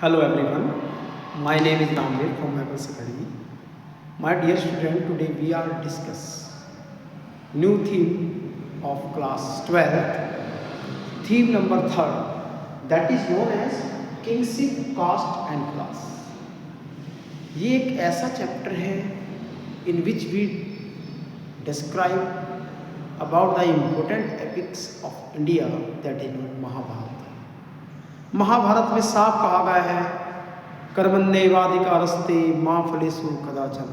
Hello everyone, my name is Ramveer from Maple Academy. My dear student, today we are discuss new theme of class 12th, theme number 3rd, that is known as kingship, caste and class. ये एक ऐसा chapter है in which we describe about the important epics of India, that is Mahabharat. Mahabharat में साफ कहा गया है कर्मण्येवाधिकारस्ते मां फलेषु कदाचन।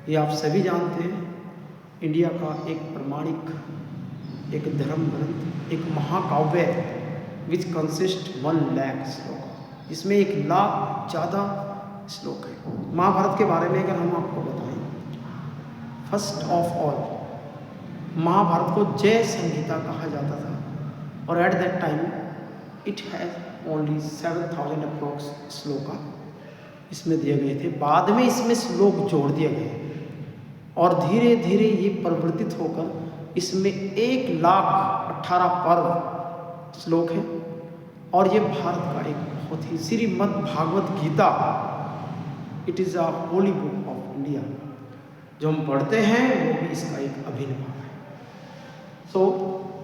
ये आप सभी जानते हैं, इंडिया का एक प्रमाणिक, एक धर्म ग्रंथ, एक महाकाव्य विच कंसिस्ट 1 लाख श्लोक, जिसमें 1 लाख ज़्यादा श्लोक है। महाभारत के बारे में अगर हम आपको बताएं, फर्स्ट ऑफ ऑल महाभारत को जय संहिता कहा जाता था और eight that time it has only 7000 approx shloka इसमें दिए गए थे। बाद में इसमें श्लोक जोड़ दिए गए और धीरे धीरे ये परिवर्तित होकर इसमें 1,18,000 पर्व श्लोक है। और ये भारत का एक बहुत ही Shrimad Bhagavad Gita, it is a holy book of India, जो हम पढ़ते हैं वो भी इसका एक अभिन्न भाग है। So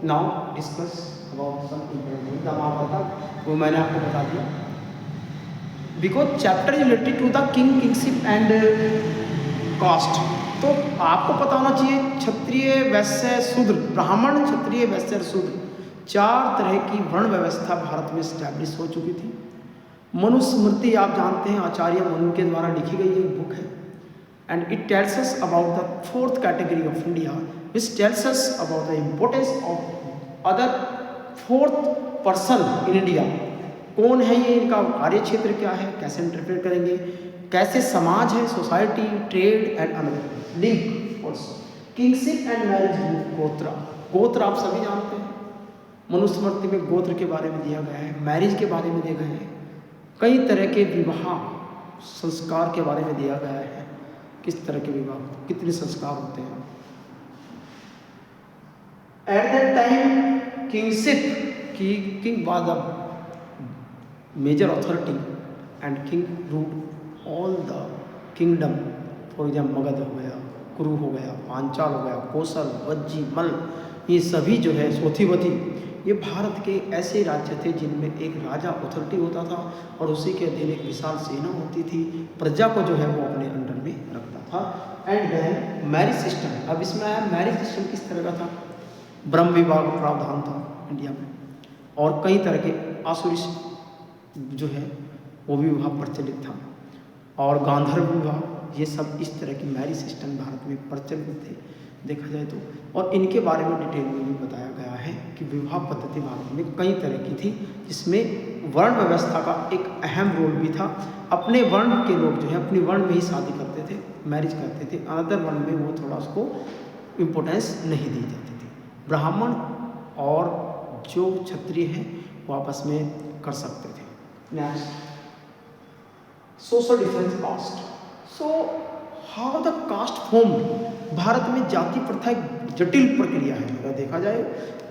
now discuss about some important Mahabharata, वो मैंने आपको बता दिया। Because chapter is related to the kingship and caste, तो आपको पता होना चाहिए क्षत्रिय, वैश्य, शूद्र, ब्राह्मण, क्षत्रिय, वैश्य और शूद्र, 4 तरह की वर्ण व्यवस्था भारत में स्टैब्लिश हो चुकी थी। मनुस्मृति आप जानते हैं, आचार्य मनु के द्वारा लिखी गई एक बुक है, and it tells us about the 4th category of India, which tells us about the importance of other 4th person in India. कौन है ये, इनका कार्य क्षेत्र क्या है, कैसे इंटरप्रेट करेंगे, कैसे समाज है, society, trade and another link also. Kingship and marriage, गोत्र, गोत्र आप सभी जानते हैं, मनुस्मृति में गोत्र के बारे में दिया गया है, मैरिज के बारे में दिया गया है, कई तरह के विवाह संस्कार के बारे में दिया गया है, किस तरह के विवाह, कितने संस्कार होते हैं। एट दैट टाइम किंगशिप की king was the major authority and king ruled all the kingdom. For example Magadha हो गया, कुरु हो गया, पांचाल हो गया, कौशल, वज्जी, मल, ये सभी जो है, सोथीवती, ये भारत के ऐसे राज्य थे जिनमें एक राजा अथॉरिटी होता था और उसी के अधीन एक विशाल सेना होती थी, प्रजा को जो है वो अपने अंडर में रखता था। एंड देन मैरिज सिस्टम, अब इसमें आया मैरिज सिस्टम किस तरह का था, ब्रह्म विवाह का प्रावधान था इंडिया में, और कई तरह के आसुरी जो है वो भी विवाह प्रचलित था, और गांधर्व विवाह, ये सब इस तरह की मैरिज सिस्टम भारत में प्रचलित थे देखा जाए तो। और इनके बारे में डिटेल में भी बताया गया है कि विवाह पद्धति भारत में कई तरह की थी, जिसमें वर्ण व्यवस्था का एक अहम रोल भी था। अपने वर्ण के लोग जो है अपनी वर्ण में ही शादी करते थे, मैरिज करते थे, अनदर वर्ण में वो थोड़ा उसको इम्पोर्टेंस नहीं दी जाती थी। ब्राह्मण और जो क्षत्रिय हैं वो आपस में कर सकते थे। Next, social difference, caste. So how the caste form, Bharat में जाति प्रथा एक जटिल प्रक्रिया है। अगर देखा जाए,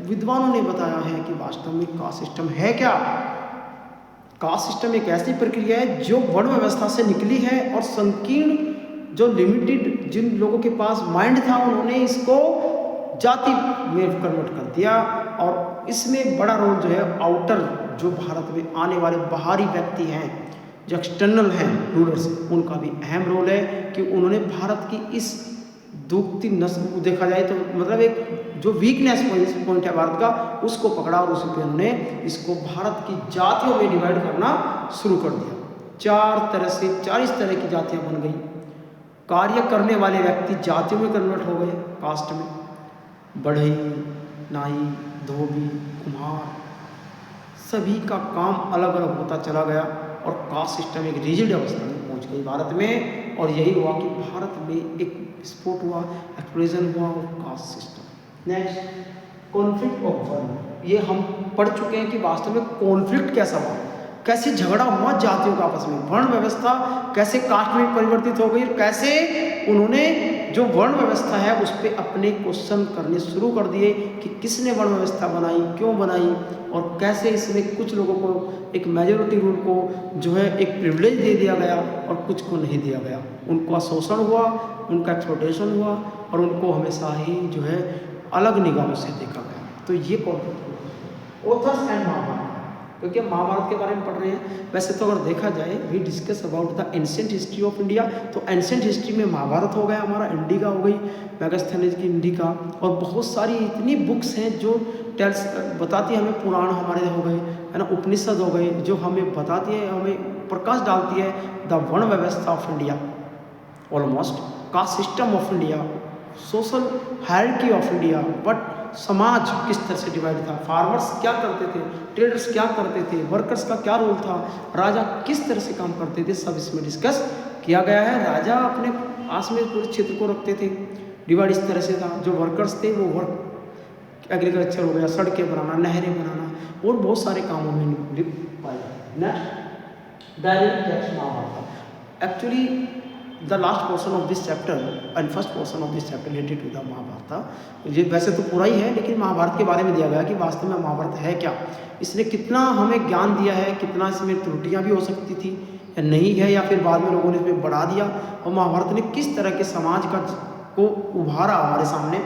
विद्वानों ने बताया है कि वास्तव में कास्ट सिस्टम है क्या। कास्ट सिस्टम एक ऐसी प्रक्रिया है जो वर्ण व्यवस्था से निकली है और संकीर्ण, जो लिमिटेड जिन लोगों के पास माइंड था, उन्होंने इसको जाति में कन्वर्ट कर दिया। और इसमें बड़ा रोल जो है आउटर, जो भारत में आने वाले बाहरी व्यक्ति हैं, जो एक्सटर्नल हैं रूलर्स, उनका भी अहम रोल है कि उन्होंने भारत की इस दुखती नस्ल को, देखा जाए तो मतलब एक जो वीकनेस पॉइंट है भारत का, उसको पकड़ा और उसी पे उन्होंने इसको भारत की जातियों में डिवाइड करना शुरू कर दिया। 40 तरह की जातियाँ बन गई। कार्य करने वाले व्यक्ति जातियों में कन्वर्ट हो गए, कास्ट में, बढ़ई, नाई, धोबी, कुम्हार, सभी का काम अलग अलग होता चला गया और कास्ट सिस्टम एक रिजिड अवस्था में पहुंच गई भारत में। और यही हुआ कि भारत में एक विस्फोट हुआ, एक्सप्लोजन हुआ और caste system. Next, conflict of वर्ण, ये हम पढ़ चुके हैं कि वास्तव में कॉन्फ्लिक्ट कैसा हुआ, कैसे झगड़ा हुआ जातियों का आपस में, वर्ण व्यवस्था कैसे कास्ट में परिवर्तित हो गई, कैसे उन्होंने जो वर्ण व्यवस्था है उस पर अपने क्वेश्चन करने शुरू कर दिए कि किसने वर्ण व्यवस्था बनाई, क्यों बनाई, और कैसे इसमें कुछ लोगों को एक मेजोरिटी रूल को जो है एक प्रिविलेज दे दिया गया और कुछ को नहीं दिया गया। उनका शोषण हुआ, उनका एक्सप्लॉयटेशन हुआ और उनको हमेशा ही जो है अलग निगाहों से देखा गया। तो ये कॉन्फ्लिक्ट ऑथर्स एंड महाभारत, क्योंकि हम महाभारत के बारे में पढ़ रहे हैं। वैसे तो अगर देखा जाए we discuss about the ancient history of India, तो एंशिएंट हिस्ट्री में महाभारत हो गया हमारा, इंडिका हो गई, मैगस्थनीज की इंडिका, और बहुत सारी इतनी बुक्स हैं जो टेल्स बताती है हमें, पुराण हमारे हो गए है ना, उपनिषद हो गए, जो हमें बताती है, हमें प्रकाश डालती है द वर्ण व्यवस्था of India, almost caste system of India, social hierarchy of India, but समाज किस तरह से डिवाइड था, फार्मर्स क्या करते थे, ट्रेडर्स क्या करते थे, वर्कर्स का क्या रोल था, राजा किस तरह से काम करते थे, सब इसमें डिस्कस किया गया है। राजा अपने पास में पूरे क्षेत्र को रखते थे, डिवाइड इस तरह से था। जो वर्कर्स थे वो वर्क एग्रीकल्चर हो गया, सड़कें बनाना, नहरें बनाना और बहुत सारे कामों में पाए। Next direct text Mahabharata, actually the last portion of this chapter and first portion of this chapter related to the Mahabharata. ये वैसे तो पूरा ही है, लेकिन महाभारत के बारे में दिया गया कि वास्तव में महाभारत है क्या, इसने कितना हमें ज्ञान दिया है, कितना इसमें त्रुटियां भी हो सकती थी या नहीं है, या फिर बाद में लोगों ने इसमें बढ़ा दिया, और महाभारत ने किस तरह के समाज का को उभारा हमारे सामने,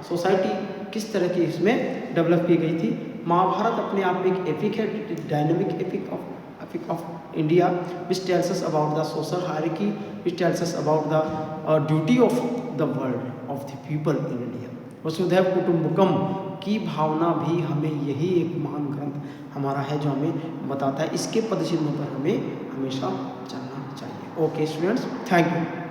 सोसाइटी किस तरह की इसमें डेवलप की गई थी। महाभारत अपने आप में एक एपिक है, dynamic epic of India, which tells us about the social hierarchy, which tells us about the duty of the world of the people in India। वसुधैव कुटुम्बकम की भावना भी हमें, यही एक महान ग्रंथ हमारा है जो हमें बताता है, इसके पदचिन्हों पर हमें हमेशा चलना चाहिए। Okay students, thank you.